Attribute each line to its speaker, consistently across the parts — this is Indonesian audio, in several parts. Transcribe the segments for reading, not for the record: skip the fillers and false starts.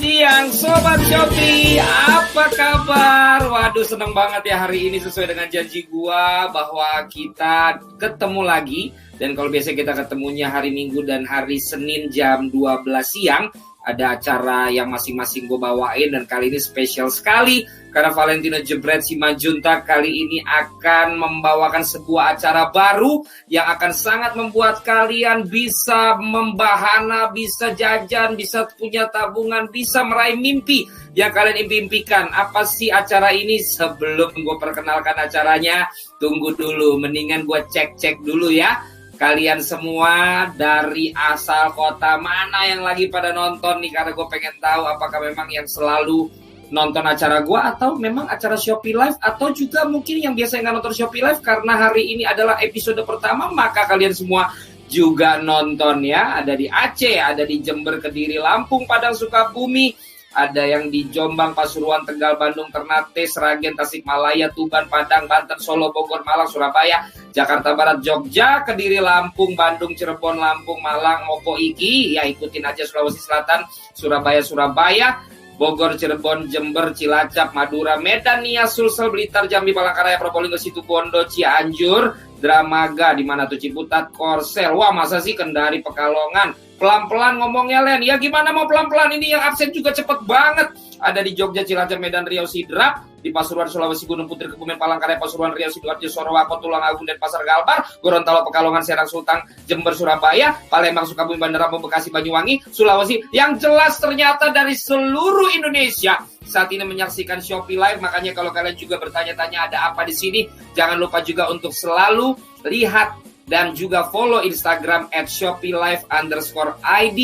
Speaker 1: siang Sobat Shopee, apa kabar? Waduh, seneng banget ya hari ini sesuai dengan janji gua bahwa kita ketemu lagi. Dan kalau biasa kita ketemunya hari Minggu dan hari Senin jam 12 siang, ada acara yang masing-masing gue bawain. Dan kali ini spesial sekali karena Valentino Jebret Simanjuntak kali ini akan membawakan sebuah acara baru yang akan sangat membuat kalian bisa membahana, bisa jajan, bisa punya tabungan, bisa meraih mimpi yang kalian impikan. Apa sih acara ini? Sebelum gue perkenalkan acaranya, tunggu dulu, mendingan gue cek-cek dulu ya. Kalian semua dari asal kota mana yang lagi pada nonton nih, karena gue pengen tahu apakah memang yang selalu nonton acara gue atau memang acara Shopee Live, atau juga mungkin yang biasa nggak nonton Shopee Live karena hari ini adalah episode pertama, maka kalian semua juga nonton ya. Ada di Aceh, ada di Jember, Kediri, Lampung, Padang, Sukabumi, ada yang di Jombang, Pasuruan, Tegal, Bandung, Ternate, Sragen, Tasikmalaya, Tuban, Padang, Banten, Solo, Bogor, Malang, Surabaya, Jakarta Barat, Jogja, Kediri, Lampung, Bandung, Cirebon, Lampung, Malang, Moko Iki, ya ikutin aja, Sulawesi Selatan, Surabaya, Bogor, Cirebon, Jember, Cilacap, Madura, Medan, Nias, Sulsel, Blitar, Jambi, Palangkaraya, Probolinggo, Situbondo, Cianjur, Dramaga, di mana tuh, Ciputat, Korsel. Wah, masa sih Kendari, Pekalongan? Pelan-pelan ngomongnya, Len. Ya gimana mau pelan-pelan, ini yang absen juga cepet banget. Ada di Jogja, Cilacap, Medan, Riau, Sidrap, di Pasuruan, Sulawesi, Gunung Putri, Kebumen, Palangkaraya, Pasuruan, Riau, Sidoarjo, Sorowako, Tulungagung, dan Pasar Galbar, Gorontalo, Pekalongan, Serang, Sultang, Jember, Surabaya, Palembang, Sukabumi, Bandar Lampung, Bekasi, Banyuwangi, Sulawesi. Yang jelas ternyata dari seluruh Indonesia saat ini menyaksikan Shopee Live. Makanya kalau kalian juga bertanya-tanya ada apa di sini, jangan lupa juga untuk selalu lihat dan juga follow Instagram @ShopeeLive_ID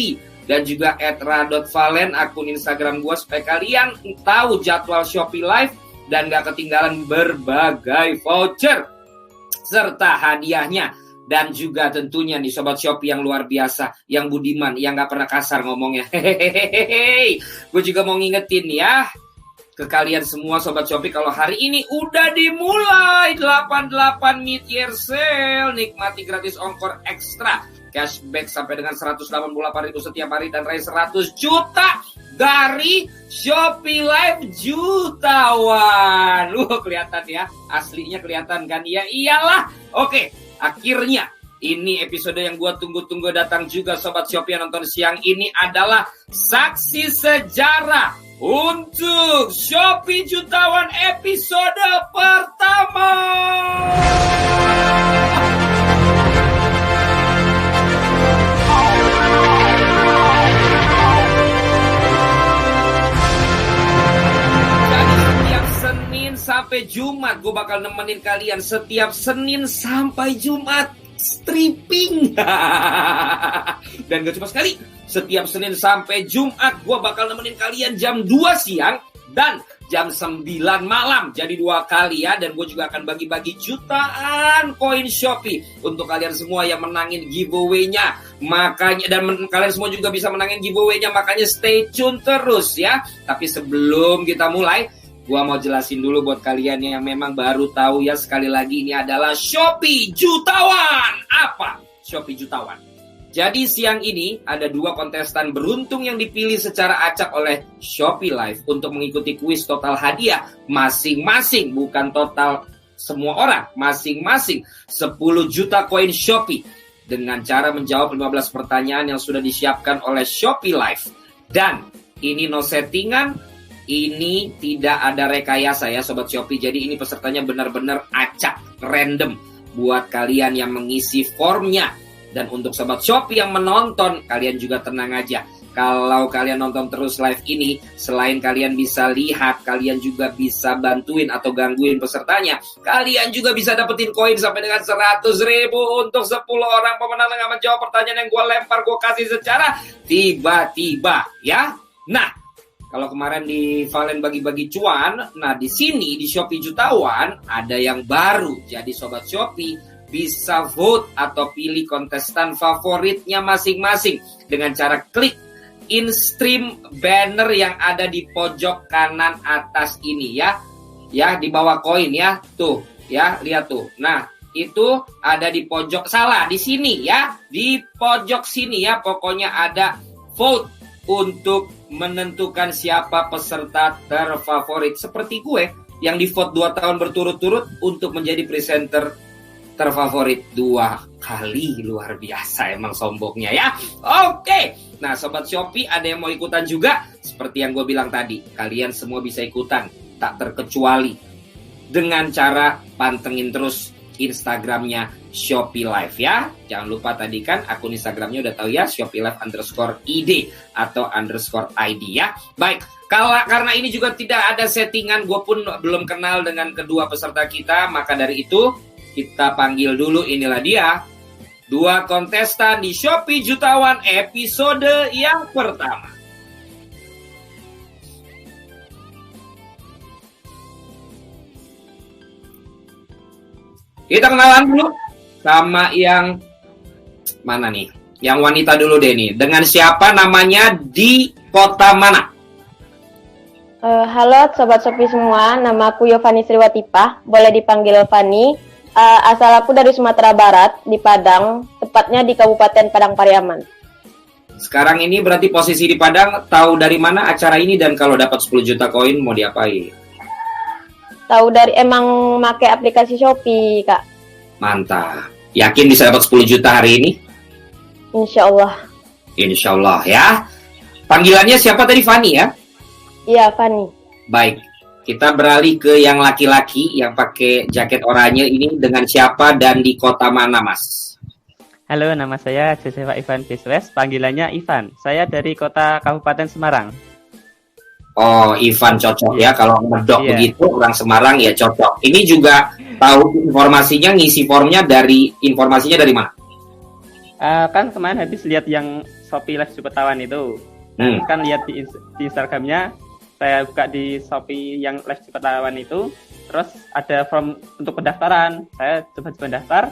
Speaker 1: dan juga @ra.valen, akun Instagram gue, supaya kalian tahu jadwal Shopee Live dan gak ketinggalan berbagai voucher serta hadiahnya. Dan juga tentunya nih Sobat Shopee yang luar biasa, yang budiman, yang gak pernah kasar ngomongnya. Hehehe. Gue juga mau ngingetin ya ke kalian semua Sobat Shopee, kalau hari ini udah dimulai 88 mid-year sale. Nikmati gratis ongkir ekstra, cashback sampai dengan 188.000 setiap hari, dan raih 100 juta dari Shopee Live jutawan. Kelihatan ya, aslinya kelihatan kan? Ya iyalah. Oke, akhirnya ini episode yang gue tunggu-tunggu datang juga Sobat Shopee yang nonton siang ini adalah saksi sejarah untuk Shopee Jutawan episode pertama. Jadi setiap Senin sampai Jumat gue bakal nemenin kalian. Setiap Senin sampai Jumat stripping. Dan gak cuma sekali, setiap Senin sampai Jumat gue bakal nemenin kalian jam 2 siang dan jam 9 malam. Jadi 2 kali ya. Dan gue juga akan bagi-bagi jutaan koin Shopee untuk kalian semua yang menangin giveaway-nya. Makanya, dan kalian semua juga bisa menangin giveaway-nya. Makanya stay tune terus ya. Tapi sebelum kita mulai, gua mau jelasin dulu buat kalian yang memang baru tahu ya, sekali lagi ini adalah Shopee Jutawan. Apa Shopee Jutawan? Jadi siang ini ada 2 kontestan beruntung yang dipilih secara acak oleh Shopee Live untuk mengikuti kuis total hadiah masing-masing, bukan total semua orang, masing-masing 10 juta koin Shopee dengan cara menjawab 15 pertanyaan yang sudah disiapkan oleh Shopee Live. Dan ini no settingan, ini tidak ada rekayasa ya Sobat Shopee. Jadi ini pesertanya benar-benar acak, random buat kalian yang mengisi formnya. Dan untuk Sobat Shopee yang menonton, kalian juga tenang aja. Kalau kalian nonton terus live ini, selain kalian bisa lihat, kalian juga bisa bantuin atau gangguin pesertanya. Kalian juga bisa dapetin koin sampai dengan 100.000 untuk 10 orang pemenang yang menjawab pertanyaan yang gue lempar, gue kasih secara tiba-tiba ya. Nah, kalau kemarin di Valen bagi-bagi cuan, nah di sini di Shopee Jutawan ada yang baru. Jadi Sobat Shopee bisa vote atau pilih kontestan favoritnya masing-masing dengan cara klik in-stream banner yang ada di pojok kanan atas ini ya. Ya, di bawah koin ya. Tuh, ya, lihat tuh. Nah, itu ada di pojok, salah, di sini ya. Di pojok sini ya, pokoknya ada vote untuk menentukan siapa peserta terfavorit. Seperti gue yang di vote 2 tahun berturut-turut untuk menjadi presenter terfavorit 2 kali. Luar biasa emang sombongnya ya. Oke. Nah Sobat Shopee, ada yang mau ikutan juga? Seperti yang gue bilang tadi, kalian semua bisa ikutan, tak terkecuali dengan cara pantengin terus Instagramnya Shopee Live ya. Jangan lupa tadi kan akun Instagramnya udah tahu ya, Shopee Live _id atau _id ya. Baik, karena ini juga tidak ada settingan, gue pun belum kenal dengan kedua peserta kita, maka dari itu kita panggil dulu, inilah dia 2 kontestan di Shopee Jutawan episode yang pertama. Kita kenalan dulu sama yang mana nih? Yang wanita dulu deh nih. Dengan siapa namanya, di kota mana?
Speaker 2: Halo Sobat Shopee semua, nama aku Yovani Sriwatipah, boleh dipanggil Fani. Asal aku dari Sumatera Barat, di Padang, tepatnya di Kabupaten Padang Pariaman.
Speaker 1: Sekarang ini berarti posisi di Padang, tahu dari mana acara ini dan kalau dapat 10 juta koin mau diapain?
Speaker 2: Tahu dari emang make aplikasi Shopee, Kak.
Speaker 1: Mantap. Yakin bisa dapat 10 juta hari ini?
Speaker 2: Insya Allah.
Speaker 1: Insya Allah ya. Panggilannya siapa tadi, Fani ya?
Speaker 2: Iya, Fani.
Speaker 1: Baik. Kita beralih ke yang laki-laki yang pakai jaket oranye ini. Dengan siapa dan di kota mana, Mas?
Speaker 3: Halo, nama saya Josefa Ivan Biswes, panggilannya Ivan. Saya dari kota Kabupaten Semarang.
Speaker 1: Oh, Ivan cocok ya. Kalau ngedok begitu, orang Semarang ya cocok. Ini juga tahu informasinya, ngisi formnya dari informasinya dari mana?
Speaker 3: Kan kemarin habis lihat yang Shopee Live Jutawan itu. Kan lihat di Instagramnya, saya buka di Shopee yang Live Jutawan itu, terus ada form untuk pendaftaran. Saya coba daftar,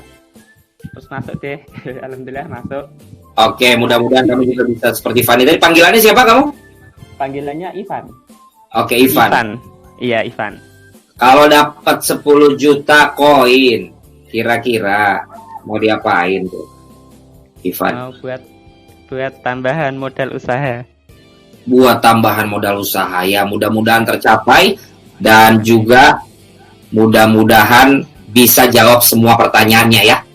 Speaker 3: terus masuk deh. Alhamdulillah masuk.
Speaker 1: Oke, mudah-mudahan kamu juga bisa seperti Fani. Tadi panggilannya siapa kamu?
Speaker 3: Panggilannya Ivan.
Speaker 1: Oke, Ivan.
Speaker 3: Iya, Ivan.
Speaker 1: Kalau dapat 10 juta koin, kira-kira mau diapain tuh, Ivan?
Speaker 3: Mau buat tambahan modal usaha.
Speaker 1: Buat tambahan modal usaha ya, mudah-mudahan tercapai dan juga mudah-mudahan bisa jawab semua pertanyaannya ya.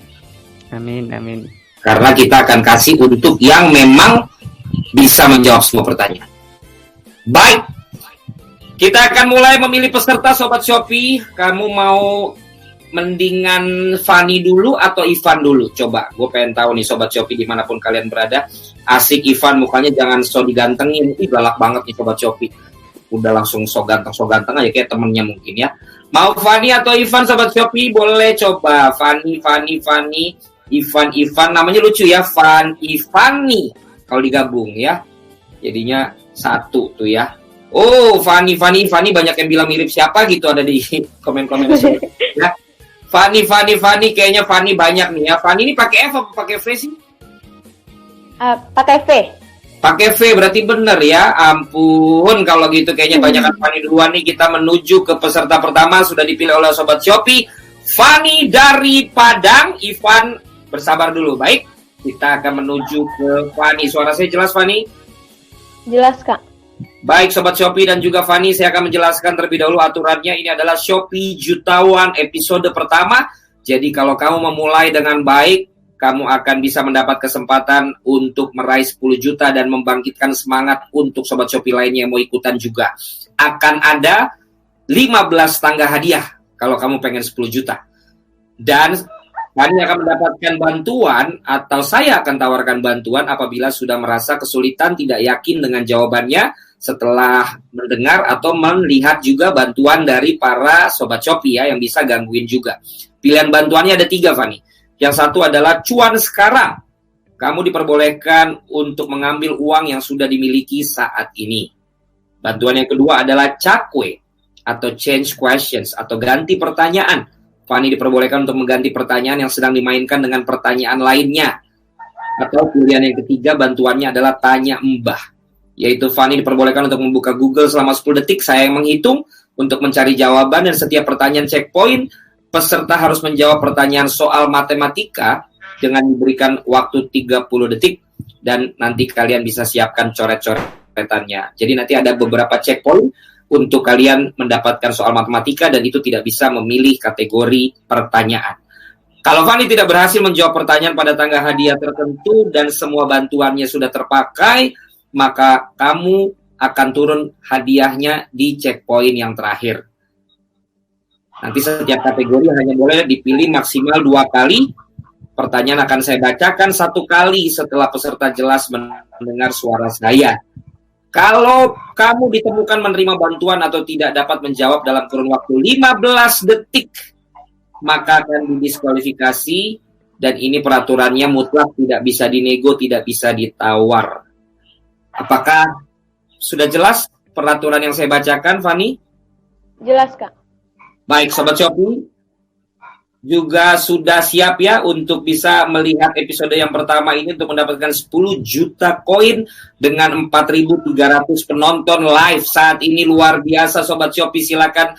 Speaker 3: Amin, amin.
Speaker 1: Karena kita akan kasih untuk yang memang bisa menjawab semua pertanyaan. Baik, kita akan mulai memilih peserta Sobat Shopee. Kamu mau mendingan Fani dulu atau Ivan dulu? Coba, gue pengen tahu nih Sobat Shopee dimanapun kalian berada. Asik Ivan, mukanya jangan so digantengin. Galak banget nih Sobat Shopee. Udah langsung so ganteng aja kayak temennya mungkin ya. Mau Fani atau Ivan Sobat Shopee? Boleh coba. Fani, Ivan. Namanya lucu ya, Fani. Kalau digabung ya, jadinya satu tuh ya. Oh, Fani banyak yang bilang mirip siapa gitu, ada di komen-komen ya. Fani kayaknya Fani banyak nih ya. Fani ini pakai F apa pakai V sih?
Speaker 2: Pakai V.
Speaker 1: Pakai V berarti bener ya. Ampun, kalau gitu kayaknya banyak Fani duluan nih. Kita menuju ke peserta pertama, sudah dipilih oleh Sobat Shopee. Fani dari Padang. Ivan bersabar dulu. Baik, kita akan menuju ke Fani. Suara saya jelas, Fani?
Speaker 2: Jelas, Kak.
Speaker 1: Baik Sobat Shopee dan juga Fani, saya akan menjelaskan terlebih dahulu aturannya. Ini adalah Shopee Jutawan episode pertama. Jadi kalau kamu memulai dengan baik, kamu akan bisa mendapat kesempatan untuk meraih 10 juta dan membangkitkan semangat untuk Sobat Shopee lainnya yang mau ikutan juga. Akan ada 15 tangga hadiah kalau kamu pengen 10 juta. Dan Fani akan mendapatkan bantuan atau saya akan tawarkan bantuan apabila sudah merasa kesulitan, tidak yakin dengan jawabannya setelah mendengar atau melihat juga bantuan dari para Sobat Shopee ya yang bisa gangguin juga. Pilihan bantuannya ada 3, Fani. Yang satu adalah cuan sekarang. Kamu diperbolehkan untuk mengambil uang yang sudah dimiliki saat ini. Bantuan yang kedua adalah cakwe atau change questions atau ganti pertanyaan. Fani diperbolehkan untuk mengganti pertanyaan yang sedang dimainkan dengan pertanyaan lainnya. Atau pilihan yang ketiga bantuannya adalah tanya mbah. Yaitu Fani diperbolehkan untuk membuka Google selama 10 detik. Saya yang menghitung untuk mencari jawaban dan setiap pertanyaan checkpoint, peserta harus menjawab pertanyaan soal matematika dengan diberikan waktu 30 detik. Dan nanti kalian bisa siapkan coret-coret pencoretannya. Jadi nanti ada beberapa checkpoint untuk kalian mendapatkan soal matematika dan itu tidak bisa memilih kategori pertanyaan. Kalau Fani tidak berhasil menjawab pertanyaan pada tangga hadiah tertentu dan semua bantuannya sudah terpakai, maka kamu akan turun hadiahnya di checkpoint yang terakhir. Nanti setiap kategori hanya boleh dipilih maksimal 2 kali. Pertanyaan akan saya bacakan 1 kali setelah peserta jelas mendengar suara saya. Kalau kamu ditemukan menerima bantuan atau tidak dapat menjawab dalam kurun waktu 15 detik, maka akan didiskualifikasi dan ini peraturannya mutlak, tidak bisa dinego, tidak bisa ditawar. Apakah sudah jelas peraturan yang saya bacakan, Fani?
Speaker 2: Jelas, Kak.
Speaker 1: Baik, Sobat Shopee, juga sudah siap ya untuk bisa melihat episode yang pertama ini untuk mendapatkan 10 juta koin dengan 4.300 penonton live saat ini. Luar biasa, Sobat Shopee. Silakan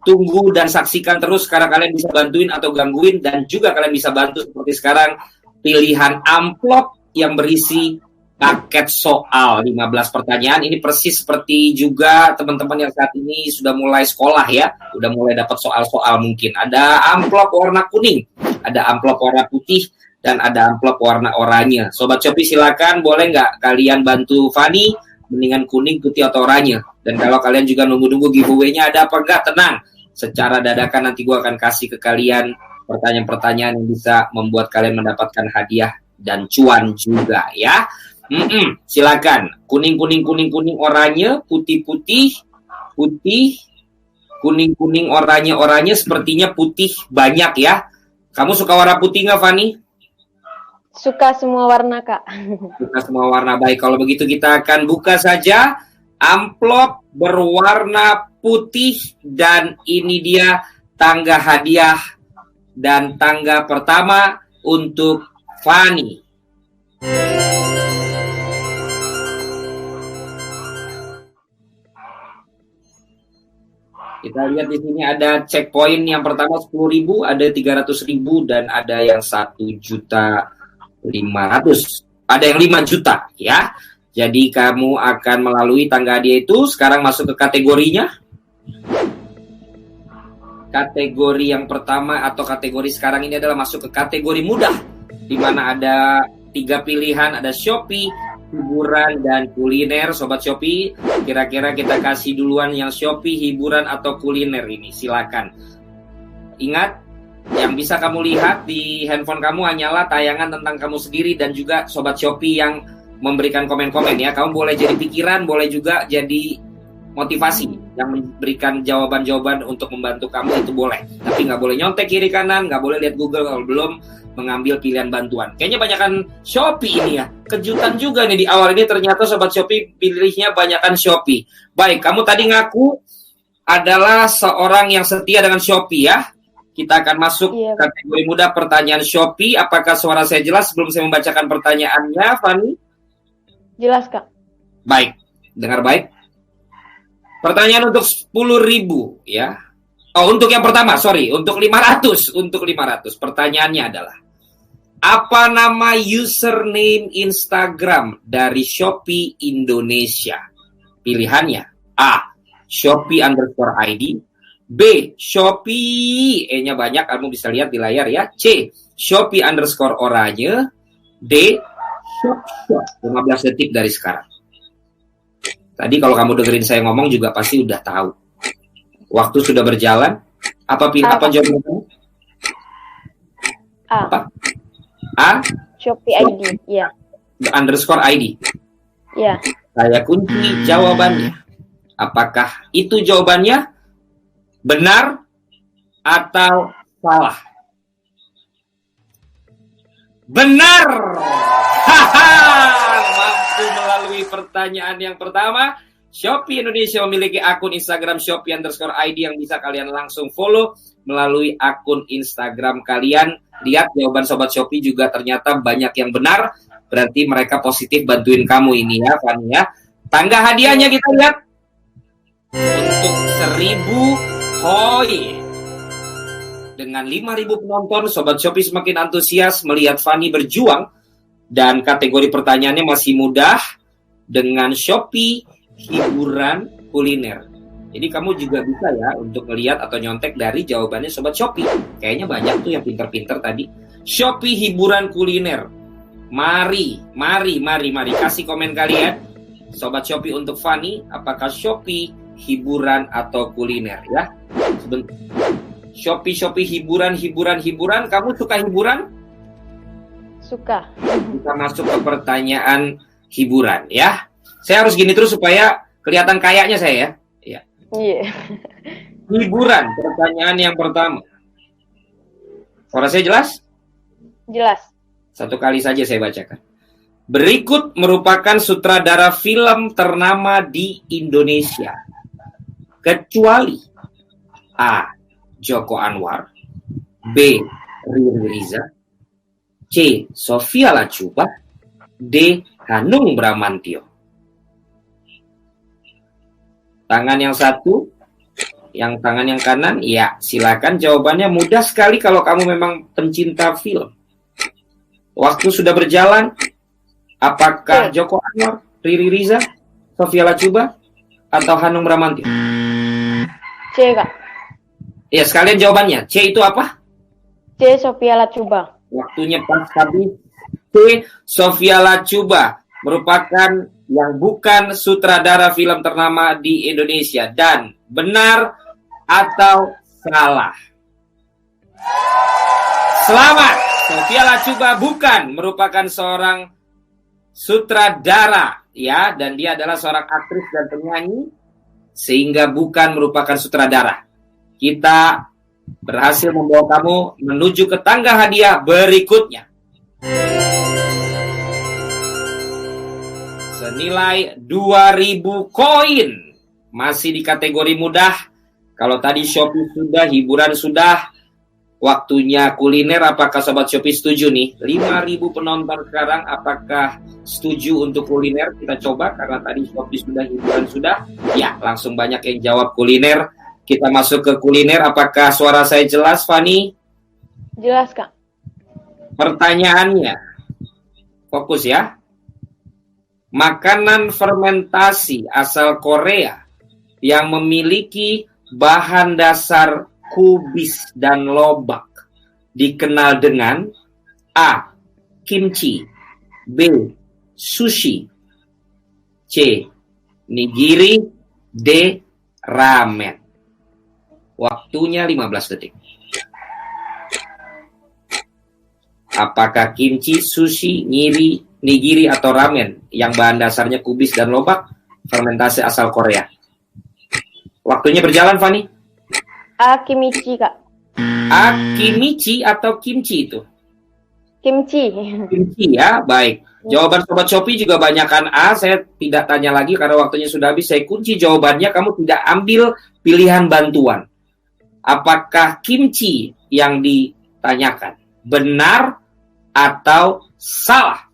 Speaker 1: tunggu dan saksikan terus karena kalian bisa bantuin atau gangguin, dan juga kalian bisa bantu seperti sekarang pilihan amplop yang berisi paket soal 15 pertanyaan. Ini persis seperti juga teman-teman yang saat ini sudah mulai sekolah ya, udah mulai dapat soal-soal mungkin. Ada amplop warna kuning, ada amplop warna putih, dan ada amplop warna oranye. Sobat Shopee silakan, boleh nggak kalian bantu Fani, mendingan kuning, putih, atau oranye. Dan kalau kalian juga nunggu-nunggu giveaway-nya ada apa enggak, tenang. Secara dadakan nanti gue akan kasih ke kalian pertanyaan-pertanyaan yang bisa membuat kalian mendapatkan hadiah dan cuan juga ya. Silakan. Kuning, oranye, putih, kuning, oranye. Sepertinya putih banyak ya. Kamu suka warna putih nggak, Fani?
Speaker 2: Suka semua warna, Kak.
Speaker 1: Suka semua warna. Baik, kalau begitu kita akan buka saja amplop berwarna putih, dan ini dia tangga hadiah dan tangga pertama untuk Fani. Kita lihat di sini ada checkpoint yang pertama 10.000, ada 300.000, dan ada yang 1.500.000. Ada yang 5 juta ya. Jadi kamu akan melalui tangga hadiah itu. Sekarang masuk ke kategorinya. Kategori yang pertama atau kategori sekarang ini adalah masuk ke kategori mudah, di mana ada 3 pilihan, ada Shopee, hiburan, dan kuliner. Sobat Shopee, kira-kira kita kasih duluan yang Shopee, hiburan, atau kuliner ini. Silakan. Ingat, yang bisa kamu lihat di handphone kamu hanyalah tayangan tentang kamu sendiri dan juga Sobat Shopee yang memberikan komen-komen ya. Kamu boleh jadi pikiran, boleh juga jadi motivasi yang memberikan jawaban-jawaban untuk membantu kamu, itu boleh. Tapi nggak boleh nyontek kiri kanan, nggak boleh lihat Google kalau belum mengambil pilihan bantuan. Kayaknya banyakan Shopee ini ya. Kejutan juga nih di awal ini, ternyata Sobat Shopee pilihnya banyakan Shopee. Baik, kamu tadi ngaku adalah seorang yang setia dengan Shopee ya. Kita akan masuk kategori mudah, pertanyaan Shopee. Apakah suara saya jelas sebelum saya membacakan pertanyaannya, Fani?
Speaker 2: Jelas, Kak.
Speaker 1: Baik, dengar baik. Pertanyaan untuk 10.000 ya. Oh, untuk yang pertama, untuk 500. Untuk 500, pertanyaannya adalah, apa nama username Instagram dari Shopee Indonesia? Pilihannya A, Shopee_ID, B, Shopee, E-nya banyak, kamu bisa lihat di layar ya, C, Shopee_oranye, D, Shop 15 detik dari sekarang. Tadi kalau kamu dengerin saya ngomong juga pasti udah tahu. Waktu sudah berjalan. Apa jawaban kamu?
Speaker 2: A.
Speaker 1: Apa? A?
Speaker 2: Shopee ID, ya.
Speaker 1: _ID.
Speaker 2: Ya.
Speaker 1: Saya kunci jawabannya. Apakah itu jawabannya benar atau salah? Benar! Mampu melalui pertanyaan yang pertama. Shopee Indonesia memiliki akun Instagram Shopee_ID yang bisa kalian langsung follow melalui akun Instagram kalian. Lihat jawaban Sobat Shopee juga ternyata banyak yang benar. Berarti mereka positif bantuin kamu ini ya, Fani ya. Tangga hadiahnya kita lihat. Untuk 1.000 koin. Dengan 5.000 penonton, Sobat Shopee semakin antusias melihat Fani berjuang. Dan kategori pertanyaannya masih mudah. dengan Shopee hiburan kuliner. Jadi kamu juga bisa ya untuk melihat atau nyontek dari jawabannya Sobat Shopee. Kayaknya banyak tuh yang pinter-pinter tadi. Shopee hiburan kuliner. Mari kasih komen kalian. Sobat Shopee untuk Fanny, apakah Shopee hiburan atau kuliner ya? Sebentar. Shopee hiburan. Kamu suka hiburan?
Speaker 2: Suka.
Speaker 1: Kita masuk ke pertanyaan hiburan ya. Saya harus gini terus supaya kelihatan kayaknya saya ya.
Speaker 2: Iya.
Speaker 1: Hiburan, pertanyaan yang pertama. Suara saya jelas?
Speaker 2: Jelas.
Speaker 1: Satu kali saja saya bacakan. Berikut merupakan sutradara film ternama di Indonesia. Kecuali A. Joko Anwar, B. Riri Riza, C. Sofia Latjuba, D. Hanung Bramantyo. Tangan yang satu, yang tangan yang kanan, ya silakan jawabannya mudah sekali kalau kamu memang pencinta film. Waktu sudah berjalan, apakah Joko Anwar, Riri Riza, Sofia Latjuba, atau Hanung Bramantyo?
Speaker 2: C, Kak.
Speaker 1: Ya sekalian jawabannya, C itu apa?
Speaker 2: C. Sofia Latjuba.
Speaker 1: Waktunya pas habis. C. Sofia Latjuba merupakan yang bukan sutradara film ternama di Indonesia. Dan benar atau salah? Selamat, Sofia Latjuba bukan merupakan seorang sutradara ya, dan dia adalah seorang aktris dan penyanyi, sehingga bukan merupakan sutradara. Kita berhasil membawa kamu menuju ke tangga hadiah berikutnya. Senilai 2.000 koin. Masih di kategori mudah. Kalau tadi Shopee sudah, hiburan sudah, waktunya kuliner. Apakah Sobat Shopee setuju nih? 5.000 penonton sekarang, apakah setuju untuk kuliner? Kita coba, karena tadi Shopee sudah, hiburan sudah. Ya, langsung banyak yang jawab kuliner. Kita masuk ke kuliner. Apakah suara saya jelas, Fanny?
Speaker 2: Jelas, Kak.
Speaker 1: Pertanyaannya, fokus ya. Makanan fermentasi asal Korea yang memiliki bahan dasar kubis dan lobak dikenal dengan A. Kimchi, B. Sushi, C. Nigiri, D. Ramen. Waktunya 15 detik. Apakah kimchi, sushi, nigiri, atau ramen yang bahan dasarnya kubis dan lobak fermentasi asal Korea? Waktunya berjalan, Fanny.
Speaker 2: A. Kimchi, Kak.
Speaker 1: A. Kimichi atau kimchi itu?
Speaker 2: Kimchi.
Speaker 1: Kimchi ya, baik. Jawaban Sobat Shopee juga banyakkan A. Saya tidak tanya lagi karena waktunya sudah habis. Saya kunci jawabannya, kamu tidak ambil pilihan bantuan. Apakah kimchi yang ditanyakan benar atau salah?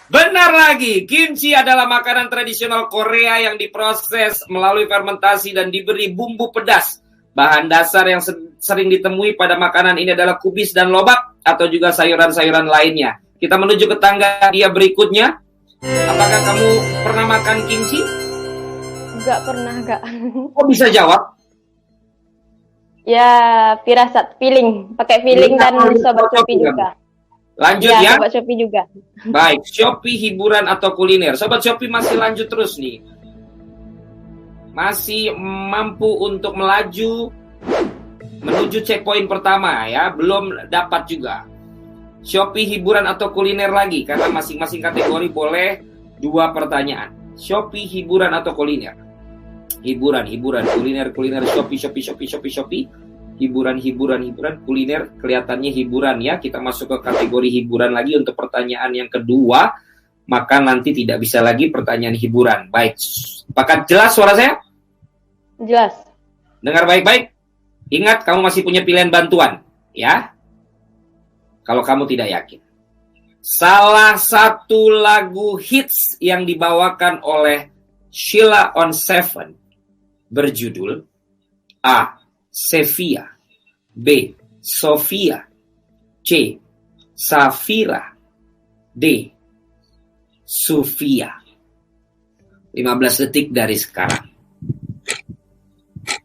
Speaker 1: Benar lagi. Kimchi adalah makanan tradisional Korea yang diproses melalui fermentasi dan diberi bumbu pedas. Bahan dasar yang sering ditemui pada makanan ini adalah kubis dan lobak atau juga sayuran-sayuran lainnya. Kita menuju ke tangga dia berikutnya. Apakah kamu pernah makan kimchi?
Speaker 2: Enggak pernah, Kak.
Speaker 1: Kok bisa jawab?
Speaker 2: Ya, firasat, feeling. Pakai feeling dan Sobat Shopee juga.
Speaker 1: Lanjut ya.
Speaker 2: Sobat Shopee juga.
Speaker 1: Baik, Shopee hiburan atau kuliner. Sobat Shopee masih lanjut terus nih. Masih mampu untuk melaju menuju checkpoint pertama ya. Belum dapat juga. Shopee hiburan atau kuliner lagi. Karena masing-masing kategori boleh 2 pertanyaan. Shopee hiburan atau kuliner? Hiburan, kuliner, Shopee. Hiburan, kuliner, kelihatannya hiburan ya. Kita masuk ke kategori hiburan lagi untuk pertanyaan yang kedua. Maka nanti tidak bisa lagi pertanyaan hiburan. Baik, apakah jelas suara saya?
Speaker 2: Jelas.
Speaker 1: Dengar baik-baik. Ingat, kamu masih punya pilihan bantuan ya. Kalau kamu tidak yakin. Salah satu lagu hits yang dibawakan oleh Sheila on 7 berjudul A. Sevilla, B. Sofia, C. Safira, D. Sufia. 15 detik dari sekarang.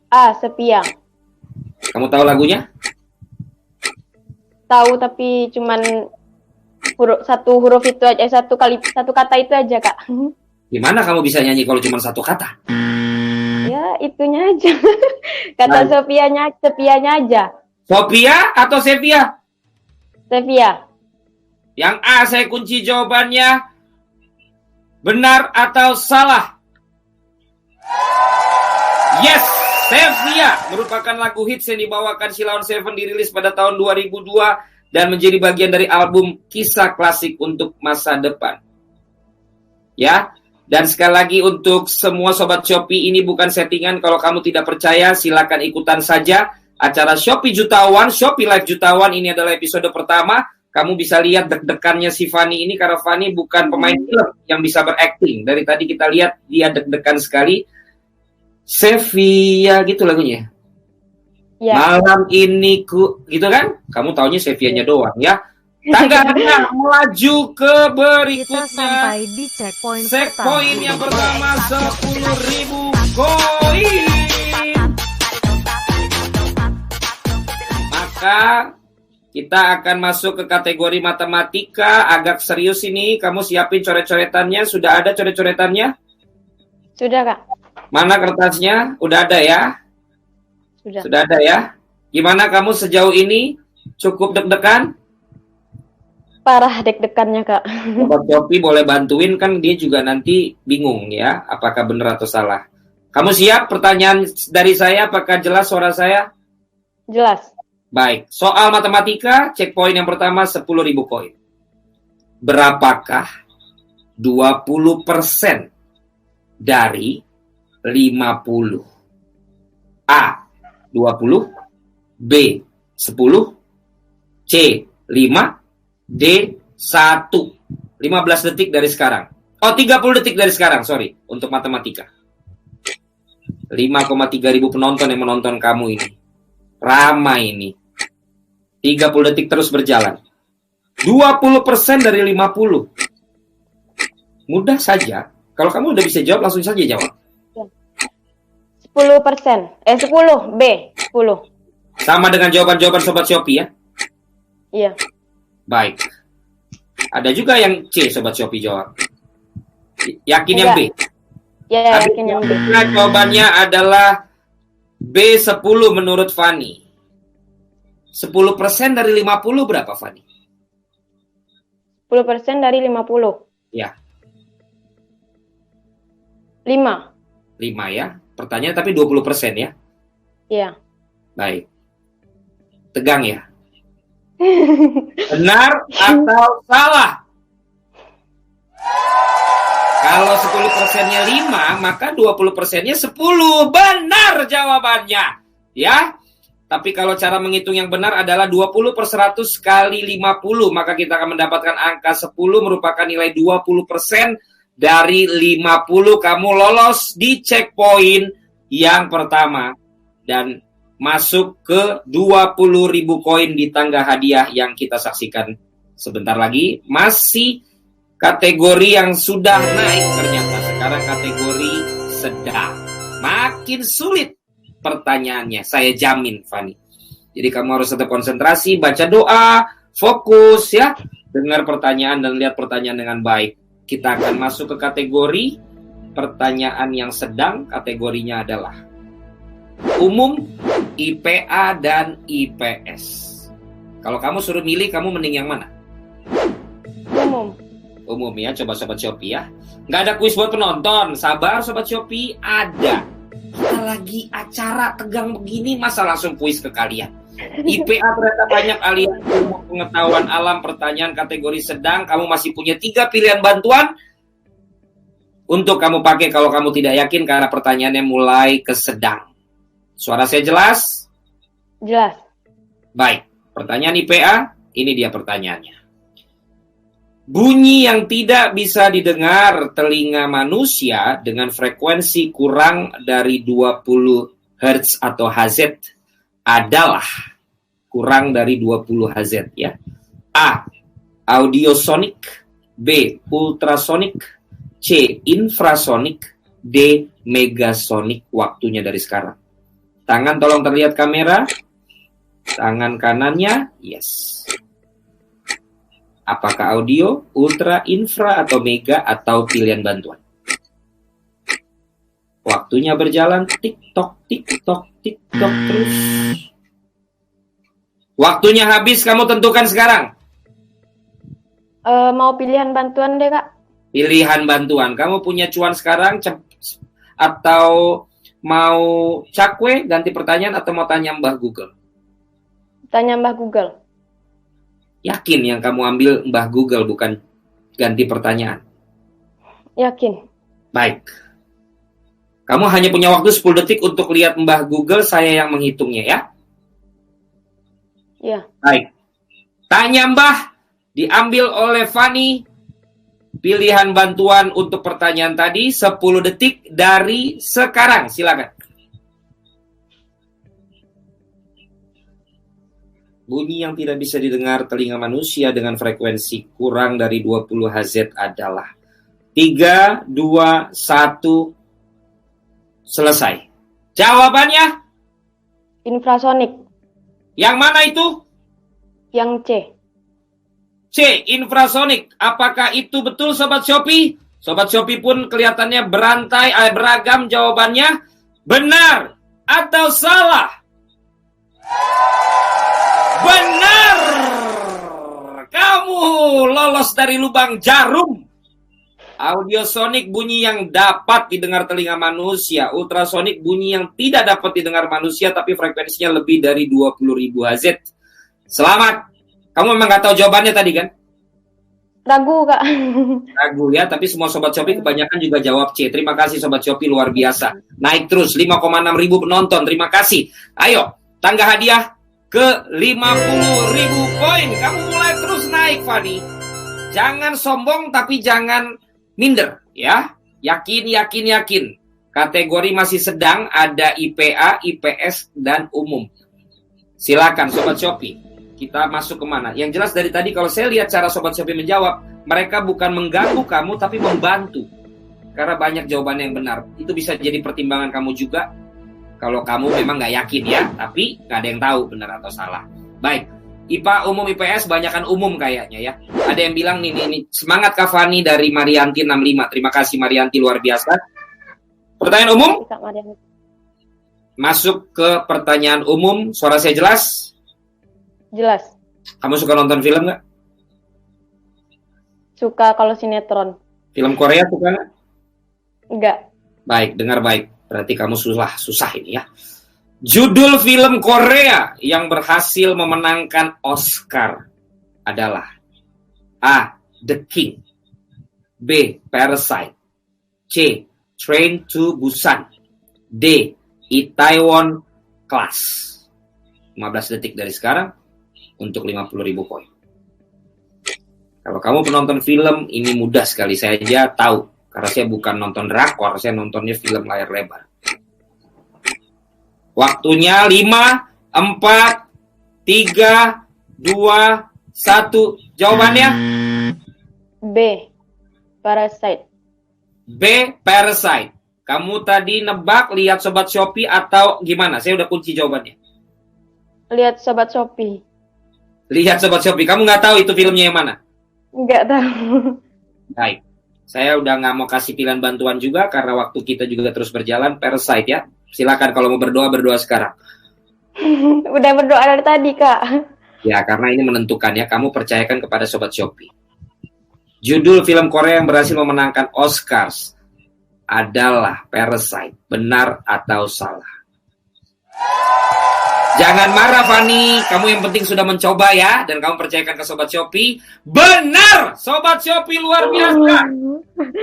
Speaker 2: A. Sepia.
Speaker 1: Kamu tahu lagunya?
Speaker 2: Tahu tapi cuman satu huruf itu aja, satu kata itu aja, Kak.
Speaker 1: Gimana kamu bisa nyanyi kalau cuma satu kata?
Speaker 2: Ya, itunya aja. Kata Sepianya aja.
Speaker 1: Sophia atau Sevia?
Speaker 2: Sepia.
Speaker 1: Yang A saya kunci jawabannya. Benar atau salah? Yes, Sevia merupakan lagu hits yang dibawakan Sheila on 7, dirilis pada tahun 2002 dan menjadi bagian dari album Kisah Klasik untuk Masa Depan. Ya, dan sekali lagi untuk semua Sobat Shopee, ini bukan settingan. Kalau kamu tidak percaya, silakan ikutan saja acara Shopee Jutawan, Shopee Live Jutawan. Ini adalah episode pertama. Kamu bisa lihat deg-degannya si Fanny ini, karena Fanny bukan pemain film yang bisa berakting. Dari tadi kita lihat dia deg-degan sekali. Sevia gitu lagunya. Ya. Malam ini gitu kan? Kamu taunya Sevianya doang ya. Tangganya melaju ke berikutnya.
Speaker 4: Kita sampai di
Speaker 1: checkpoint yang pertama, 10.000 koin. Maka kita akan masuk ke kategori matematika. Agak serius ini. Kamu siapin coret-coretannya. Sudah ada coret-coretannya?
Speaker 2: Sudah, Kak.
Speaker 1: Mana kertasnya? Udah ada ya? Sudah ada ya? Gimana kamu sejauh ini? Cukup deg-degan?
Speaker 2: Parah deg-degannya, Kak.
Speaker 1: Sobat Shopee boleh bantuin, kan dia juga nanti bingung ya, apakah benar atau salah. Kamu siap? Pertanyaan dari saya, apakah jelas suara saya?
Speaker 2: Jelas.
Speaker 1: Baik, soal matematika, checkpoint yang pertama 10.000 koin. Berapakah 20% dari 50? A. 20, B. 10, C. 5, D. 1. 15 detik dari sekarang. Oh, 30 detik dari sekarang, sorry. Untuk matematika. 5,3 ribu penonton yang menonton kamu ini. Ramai ini. 30 detik terus berjalan. 20% dari 50. Mudah saja. Kalau kamu udah bisa jawab, langsung saja jawab.
Speaker 2: 10%. 10. B. 10.
Speaker 1: Sama dengan jawaban-jawaban Sobat Shopee ya?
Speaker 2: Iya.
Speaker 1: Baik. Ada juga yang C, Sobat Shopee jawab. Yakin yang B?
Speaker 2: Ya, yakin yang B.
Speaker 1: Nah, jawabannya adalah B10 menurut Fanny. 10% dari 50 berapa, Fanny?
Speaker 2: 10% dari 50.
Speaker 1: Ya.
Speaker 2: 5.
Speaker 1: 5 ya. Pertanyaan tapi 20% ya?
Speaker 2: Iya.
Speaker 1: Baik. Tegang ya? Benar atau salah? Kalau 10%-nya 5, maka 20%-nya 10. Benar jawabannya. Ya. Tapi kalau cara menghitung yang benar adalah 20 per 100 kali 50. Maka kita akan mendapatkan angka 10 merupakan nilai 20% dari 50. Kamu lolos di checkpoint yang pertama. Dan masuk ke 20.000 koin di tangga hadiah yang kita saksikan sebentar lagi. Masih kategori yang sudah naik ternyata. Sekarang kategori sedang. Makin sulit pertanyaannya, saya jamin, Fanny. Jadi kamu harus tetap konsentrasi, baca doa, fokus ya, dengar pertanyaan dan lihat pertanyaan dengan baik. Kita akan masuk ke kategori pertanyaan yang sedang. Kategorinya adalah umum, IPA, dan IPS. Kalau kamu suruh milih, kamu mending yang mana?
Speaker 2: Umum.
Speaker 1: Umum ya, coba Sobat Shopee ya. Nggak ada kuis buat penonton, sabar Sobat Shopee, ada. Kita lagi acara tegang begini, masa langsung kuis ke kalian? IPA ternyata banyak alias ilmu pengetahuan alam, pertanyaan kategori sedang. Kamu masih punya 3 pilihan bantuan untuk kamu pakai kalau kamu tidak yakin, karena pertanyaannya mulai ke sedang. Suara saya jelas?
Speaker 2: Jelas.
Speaker 1: Baik, pertanyaan IPA, ini dia pertanyaannya. Bunyi yang tidak bisa didengar telinga manusia dengan frekuensi kurang dari 20 Hz atau Hz adalah kurang dari 20 Hz ya. A. Audiosonic B. Ultrasonic, C. Infrasonik, D. Megasonik. Waktunya dari sekarang. Tangan tolong terlihat kamera. Tangan kanannya, yes. Apakah audio, ultra, infra, atau mega, atau pilihan bantuan? Waktunya berjalan, tik-tok, tik-tok, tik-tok terus. Waktunya habis, kamu tentukan sekarang.
Speaker 2: Mau pilihan bantuan deh, Kak.
Speaker 1: Pilihan bantuan. Kamu punya cuan sekarang atau mau cakwe ganti pertanyaan atau mau tanya Mbah Google?
Speaker 2: Tanya Mbah Google.
Speaker 1: Yakin yang kamu ambil Mbah Google bukan ganti pertanyaan?
Speaker 2: Yakin.
Speaker 1: Baik. Kamu hanya punya waktu 10 detik untuk lihat Mbah Google, saya yang menghitungnya ya.
Speaker 2: Iya.
Speaker 1: Baik. Tanya Mbah diambil oleh Fani. Pilihan bantuan untuk pertanyaan tadi 10 detik dari sekarang. Silakan. Bunyi yang tidak bisa didengar telinga manusia dengan frekuensi kurang dari 20 Hz adalah 3, 2, 1, selesai. Jawabannya?
Speaker 2: Infrasonik.
Speaker 1: Yang mana itu?
Speaker 2: Yang C.
Speaker 1: C, infrasonik. Apakah itu betul Sobat Shopee? Sobat Shopee pun kelihatannya beragam jawabannya. Benar atau salah? Benar! Kamu lolos dari lubang jarum. Audiosonik bunyi yang dapat didengar telinga manusia. Ultrasonik bunyi yang tidak dapat didengar manusia tapi frekuensinya lebih dari 20.000 Hz. Selamat. Kamu memang nggak tahu jawabannya tadi kan?
Speaker 2: Ragu, Kak.
Speaker 1: Ragu ya, tapi semua Sobat Shopee kebanyakan juga jawab C. Terima kasih Sobat Shopee, luar biasa. Naik terus, 5,6 ribu penonton. Terima kasih. Ayo, tangga hadiah ke 50.000 poin. Kamu mulai terus naik, Fani. Jangan sombong, tapi jangan minder. Ya, yakin. Kategori masih sedang, ada IPA, IPS, dan umum. Silakan Sobat Shopee. Kita masuk kemana? Yang jelas dari tadi kalau saya lihat cara Sobat Shopee menjawab, mereka bukan mengganggu kamu tapi membantu. Karena banyak jawaban yang benar. Itu bisa jadi pertimbangan kamu juga. Kalau kamu memang nggak yakin ya, tapi nggak ada yang tahu benar atau salah. Baik, IPA, umum, IPS, banyakan umum kayaknya ya. Ada yang bilang nih, semangat Kak Fani dari Marianti 65. Terima kasih Marianti, luar biasa. Pertanyaan umum? Masuk ke pertanyaan umum. Suara saya jelas?
Speaker 2: Jelas.
Speaker 1: Kamu suka nonton film nggak?
Speaker 2: Suka kalau sinetron.
Speaker 1: Film Korea suka nggak?
Speaker 2: Enggak.
Speaker 1: Baik, dengar baik. Berarti kamu susah ini ya. Judul film Korea yang berhasil memenangkan Oscar adalah A. The King, B. Parasite, C. Train to Busan, D. Itaewon Class. 15 detik dari sekarang untuk 50.000 poin. Kalau kamu penonton film, ini mudah sekali. Saya aja tahu, karena saya bukan nonton drakor, saya nontonnya film layar lebar. Waktunya 5, 4, 3, 2, 1. Jawabannya?
Speaker 2: B. Parasite.
Speaker 1: B. Parasite. Kamu tadi nebak, lihat Sobat Shopee atau gimana? Saya udah kunci jawabannya.
Speaker 2: Lihat Sobat Shopee.
Speaker 1: Lihat Sobat Shopee. Kamu nggak tahu itu filmnya yang mana?
Speaker 2: Nggak tahu.
Speaker 1: Baik. Saya udah nggak mau kasih pilihan bantuan juga karena waktu kita juga terus berjalan. Parasite ya. Silakan kalau mau berdoa sekarang.
Speaker 2: Udah berdoa dari tadi, Kak.
Speaker 1: Ya, karena ini menentukan ya. Kamu percayakan kepada Sobat Shopee. Judul film Korea yang berhasil memenangkan Oscars adalah Parasite. Benar atau salah? Jangan marah, Fani. Kamu yang penting sudah mencoba ya. Dan kamu percayakan ke Sobat Shopee. Benar! Sobat Shopee luar biasa.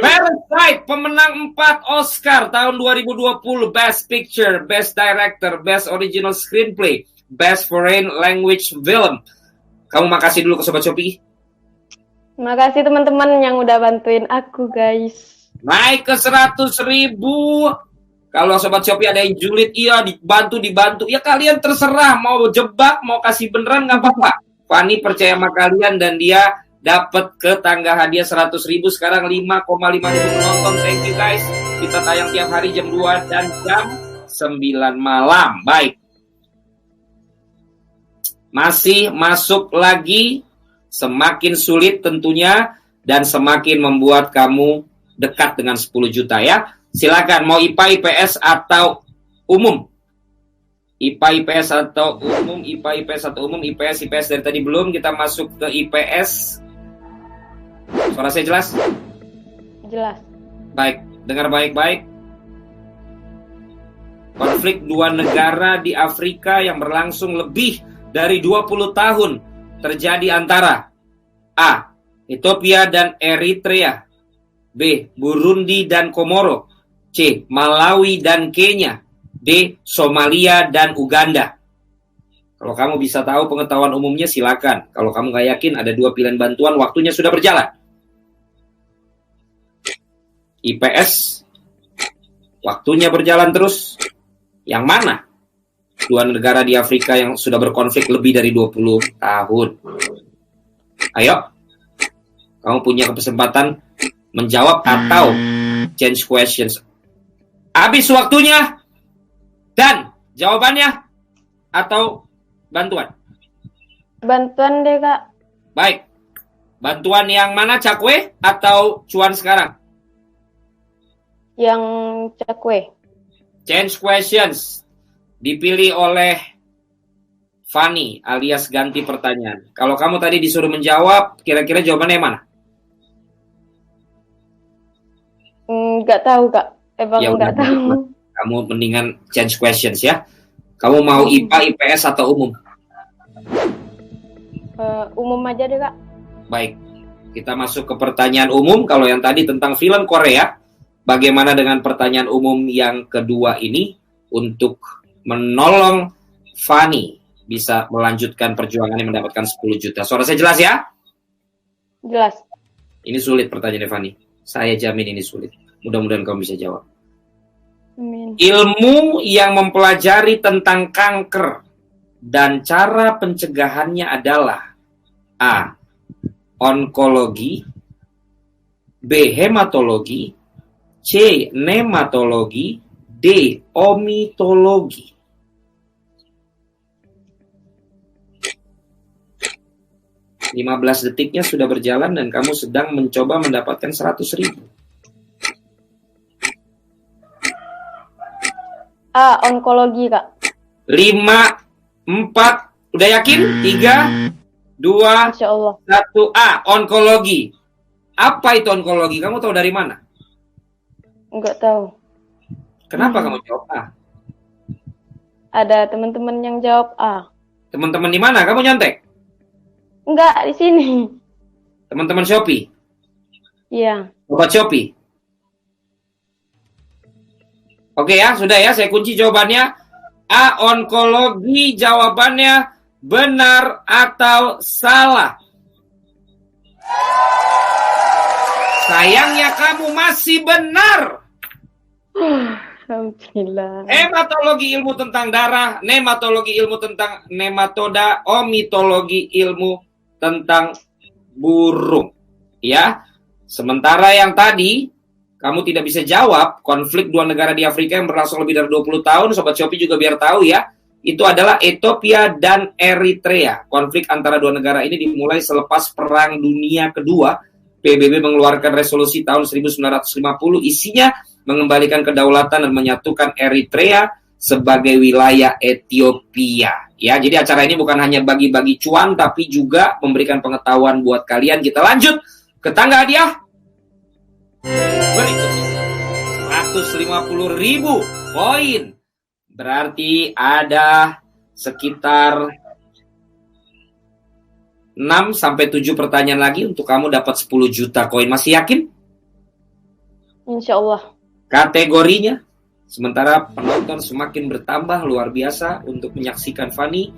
Speaker 1: Parasite, pemenang 4 Oscar tahun 2020. Best Picture, Best Director, Best Original Screenplay, Best Foreign Language Film. Kamu makasih dulu ke Sobat Shopee.
Speaker 2: Makasih teman-teman yang udah bantuin aku, guys.
Speaker 1: Naik ke 100.000. Kalau Sobat Shopee ada yang julid, iya dibantu. Ya kalian terserah, mau jebak, mau kasih beneran nggak apa-apa. Fani percaya sama kalian dan dia dapat ke tangga hadiah 100.000. Sekarang 5,5 ribu penonton. Thank you guys. Kita tayang tiap hari jam 2 dan jam 9 malam. Baik. Masih masuk lagi, semakin sulit tentunya dan semakin membuat kamu dekat dengan 10 juta ya. Silakan mau IPA, IPS atau umum. IPA, IPS atau umum, IPA, IPS atau umum, IPS, IPS dari tadi belum, kita masuk ke IPS. Suara saya jelas?
Speaker 2: Jelas.
Speaker 1: Baik, dengar baik-baik. Konflik dua negara di Afrika yang berlangsung lebih dari 20 tahun terjadi antara A. Ethiopia dan Eritrea, B. Burundi dan Komoro, C. Malawi dan Kenya, D. Somalia dan Uganda. Kalau kamu bisa tahu pengetahuan umumnya silakan. Kalau kamu nggak yakin ada 2 pilihan bantuan, waktunya sudah berjalan. IPS, waktunya berjalan terus. Yang mana? 2 negara di Afrika yang sudah berkonflik lebih dari 20 tahun. Ayo, kamu punya kesempatan menjawab atau change questions. Habis waktunya. Dan jawabannya atau bantuan?
Speaker 2: Bantuan deh, Kak.
Speaker 1: Baik. Bantuan yang mana, Cakwe atau cuan sekarang?
Speaker 2: Yang Cakwe.
Speaker 1: Change questions. Dipilih oleh Fanny alias ganti pertanyaan. Kalau kamu tadi disuruh menjawab, kira-kira jawabannya yang mana?
Speaker 2: Nggak tahu, Kak.
Speaker 1: Ya,
Speaker 2: Nggak tahu.
Speaker 1: Kamu mendingan change questions ya. Kamu mau IPA, IPS atau umum?
Speaker 2: Umum aja deh, Kak.
Speaker 1: Baik, kita masuk ke pertanyaan umum. Kalau yang tadi tentang film Korea, bagaimana dengan pertanyaan umum yang kedua ini untuk menolong Fanny bisa melanjutkan perjuangannya mendapatkan 10 juta. Suara saya jelas ya?
Speaker 2: Jelas.
Speaker 1: Ini sulit pertanyaannya Fanny. Saya jamin ini sulit. Mudah-mudahan kamu bisa jawab.
Speaker 2: Amin.
Speaker 1: Ilmu yang mempelajari tentang kanker dan cara pencegahannya adalah A. Onkologi, B. Hematologi, C. Nematologi, D. Omitologi. Belas detiknya sudah berjalan dan kamu sedang mencoba mendapatkan 100.000.
Speaker 2: A. Onkologi, Kak.
Speaker 1: 5, 4, udah yakin? 3, 2,
Speaker 2: Insya Allah.
Speaker 1: 1, A. Onkologi. Apa itu onkologi? Kamu tahu dari mana?
Speaker 2: Nggak tahu.
Speaker 1: Kenapa kamu jawab A?
Speaker 2: Ada teman-teman yang jawab A.
Speaker 1: Teman-teman di mana? Kamu nyontek?
Speaker 2: Enggak, di sini.
Speaker 1: Teman-teman Shopee?
Speaker 2: Iya.
Speaker 1: Sobat Shopee? Oke ya, sudah ya, saya kunci jawabannya. A. Onkologi. Jawabannya benar atau salah? Sayangnya kamu masih benar.
Speaker 2: Alhamdulillah.
Speaker 1: Hematologi ilmu tentang darah, nematologi ilmu tentang nematoda, omitologi ilmu tentang burung. Ya. Sementara yang tadi kamu tidak bisa jawab, konflik 2 negara di Afrika yang berlangsung lebih dari 20 tahun, Sobat Shopee juga biar tahu ya. Itu adalah Ethiopia dan Eritrea. Konflik antara 2 negara ini dimulai selepas Perang Dunia Kedua. PBB mengeluarkan resolusi tahun 1950, isinya mengembalikan kedaulatan dan menyatukan Eritrea sebagai wilayah Ethiopia. Ya, jadi acara ini bukan hanya bagi-bagi cuan, tapi juga memberikan pengetahuan buat kalian. Kita lanjut ke tangga hadiah berikutnya. 150.000 poin. Berarti ada sekitar 6-7 pertanyaan lagi untuk kamu dapat 10 juta koin. Masih yakin?
Speaker 2: Insya Allah.
Speaker 1: Kategorinya, sementara penonton semakin bertambah luar biasa untuk menyaksikan Fanny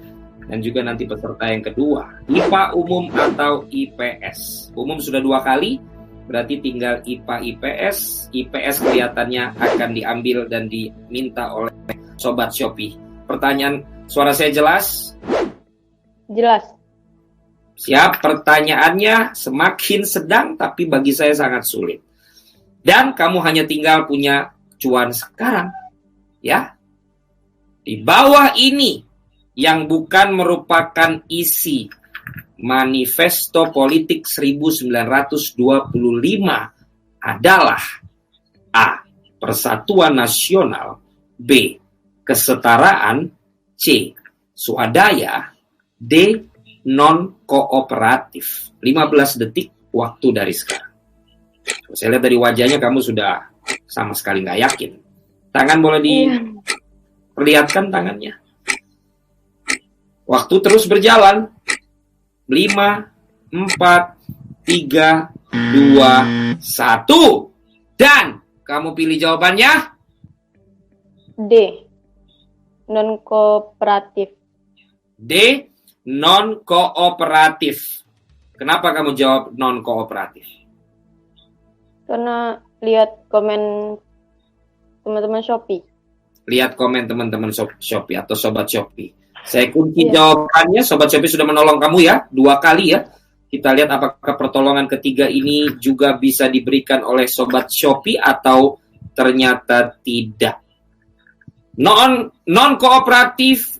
Speaker 1: dan juga nanti peserta yang kedua, IPA umum atau IPS. Umum sudah 2 kali, berarti tinggal IPA IPS. IPS kelihatannya akan diambil dan diminta oleh Sobat Shopee. Pertanyaan, suara saya jelas?
Speaker 2: Jelas.
Speaker 1: Siap, pertanyaannya semakin sedang tapi bagi saya sangat sulit. Dan kamu hanya tinggal punya cuan sekarang. Ya. Di bawah ini yang bukan merupakan isi Manifesto Politik 1925 adalah A. Persatuan Nasional, B. Kesetaraan, C. Swadaya, D. Non-kooperatif. 15 detik waktu dari sekarang. Saya lihat dari wajahnya kamu sudah sama sekali nggak yakin. Tangan boleh diperlihatkan tangannya. Waktu terus berjalan. 5, 4, 3, 2, 1. Dan kamu pilih jawabannya?
Speaker 2: D. Non-kooperatif.
Speaker 1: D. Non-kooperatif. Kenapa kamu jawab non-kooperatif?
Speaker 2: Karena lihat komen teman-teman Shopee.
Speaker 1: Lihat komen teman-teman Shopee atau Sobat Shopee. Saya kunci jawabannya. Sobat Shopee sudah menolong kamu ya, 2 kali ya. Kita lihat apakah pertolongan ketiga ini juga bisa diberikan oleh Sobat Shopee atau ternyata tidak. Non-kooperatif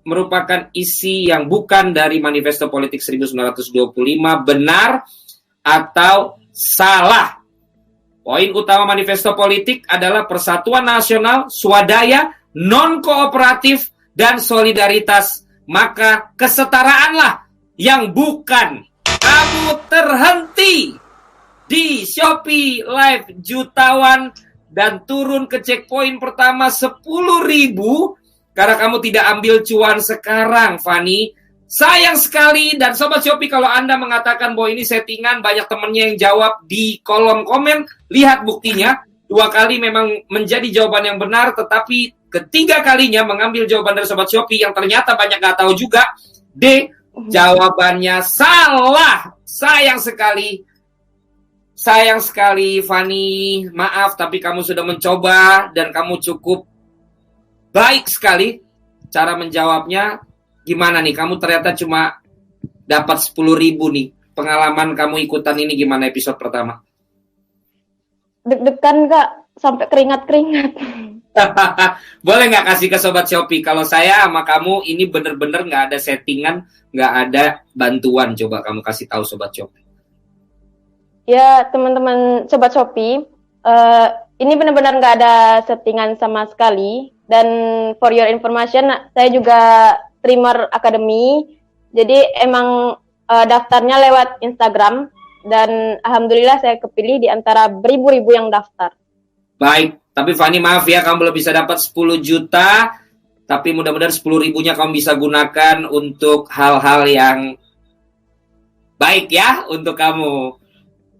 Speaker 1: merupakan isi yang bukan dari Manifesto Politik 1925. Benar atau salah? Poin utama Manifesto Politik adalah persatuan nasional, swadaya, non-kooperatif, dan solidaritas. Maka kesetaraanlah yang bukan. Kamu terhenti di Shopee Live Jutawan dan turun ke checkpoint pertama 10.000 karena kamu tidak ambil cuan sekarang, Fani. Sayang sekali. Dan Sobat Shopee, kalau Anda mengatakan bahwa ini settingan, banyak temannya yang jawab di kolom komen. Lihat buktinya, 2 kali memang menjadi jawaban yang benar, tetapi ketiga kalinya mengambil jawaban dari Sobat Shopee yang ternyata banyak gak tahu juga. D, jawabannya salah. Sayang sekali. Sayang sekali, Fani. Maaf, tapi kamu sudah mencoba dan kamu cukup baik sekali cara menjawabnya. Gimana nih? Kamu ternyata cuma dapat 10.000 nih. Pengalaman kamu ikutan ini gimana episode pertama?
Speaker 2: Deg-degan Kak, sampai keringat-keringat.
Speaker 1: Boleh nggak kasih ke Sobat Shopee? Kalau saya sama kamu ini bener-bener nggak ada settingan, nggak ada bantuan. Coba kamu kasih tahu Sobat Shopee.
Speaker 2: Ya teman-teman Sobat Shopee, ini benar-benar nggak ada settingan sama sekali. Dan for your information, saya juga streamer akademi. Jadi emang daftarnya lewat Instagram. Dan alhamdulillah saya kepilih di antara beribu-ribu yang daftar.
Speaker 1: Baik, tapi Fani maaf ya, kamu belum bisa dapat 10 juta. Tapi mudah-mudahan 10.000-nya kamu bisa gunakan untuk hal-hal yang baik ya untuk kamu.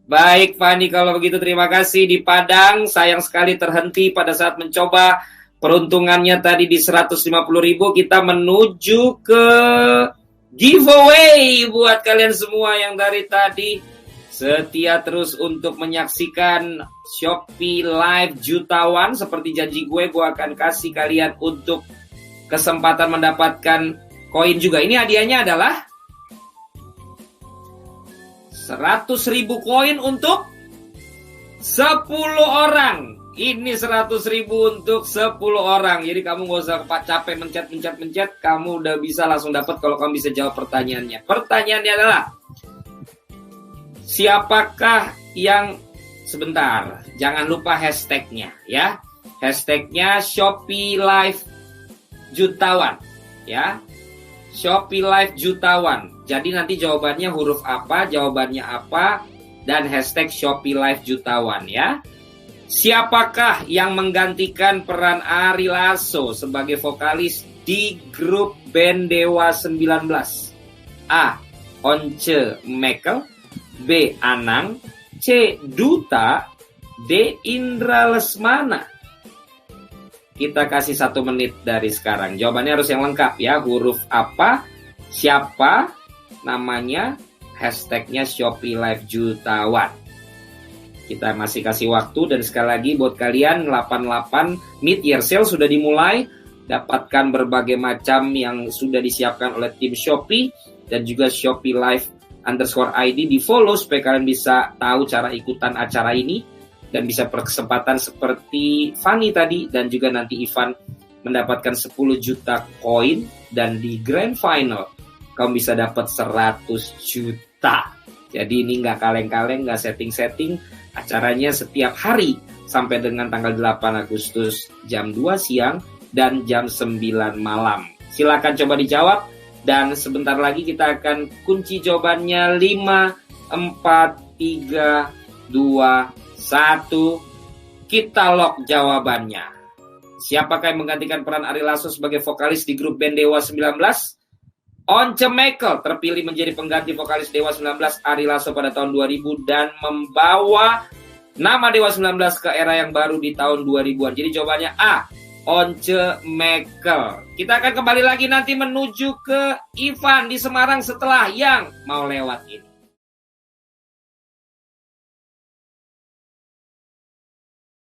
Speaker 1: Baik Fani, kalau begitu terima kasih di Padang. Sayang sekali terhenti pada saat mencoba. Peruntungannya tadi di 150.000. Kita menuju ke giveaway buat kalian semua yang dari tadi setia terus untuk menyaksikan Shopee Live Jutawan. Seperti janji gue akan kasih kalian untuk kesempatan mendapatkan koin juga. Ini hadiahnya adalah 100.000 koin untuk 10 orang. Ini 100.000 untuk 10 orang. Jadi kamu gak usah capek mencet. Kamu udah bisa langsung dapat kalau kamu bisa jawab pertanyaannya. Pertanyaannya adalah, siapakah yang... Sebentar, jangan lupa hashtagnya ya. Hashtagnya Shopee Live Jutawan ya. Shopee Live Jutawan. Jadi nanti jawabannya huruf apa, jawabannya apa, dan hashtag Shopee Live Jutawan ya. Siapakah yang menggantikan peran Ari Lasso sebagai vokalis di grup band Dewa 19? A. Once Mekel, B. Anang, C. Duta, D. Indra Lesmana. Kita kasih 1 menit dari sekarang. Jawabannya harus yang lengkap ya. Huruf apa, siapa, namanya, hashtagnya Shopee Live Jutawan. Kita masih kasih waktu. Dan sekali lagi buat kalian 88 mid-year sale sudah dimulai. Dapatkan berbagai macam yang sudah disiapkan oleh tim Shopee. dan juga Shopee Live_ID di follow supaya kalian bisa tahu cara ikutan acara ini dan bisa berkesempatan seperti Fanny tadi, dan juga nanti Ivan mendapatkan 10 juta koin, dan di grand final kamu bisa dapat 100 juta. Jadi ini nggak kaleng-kaleng, nggak setting-setting, acaranya setiap hari sampai dengan tanggal 8 Agustus jam 2 siang dan jam 9 malam. Silakan coba dijawab, dan sebentar lagi kita akan kunci jawabannya. 5, 4, 3, 2, 1. Kita lock jawabannya. Siapakah yang menggantikan peran Ari Lasso sebagai vokalis di grup band Dewa 19? Once Mekel terpilih menjadi pengganti vokalis Dewa 19 Ari Lasso pada tahun 2000 dan membawa nama Dewa 19 ke era yang baru di tahun 2000-an. Jadi jawabannya A, Once Mekel. Kita akan kembali lagi nanti menuju ke Ivan di Semarang setelah yang mau lewat ini.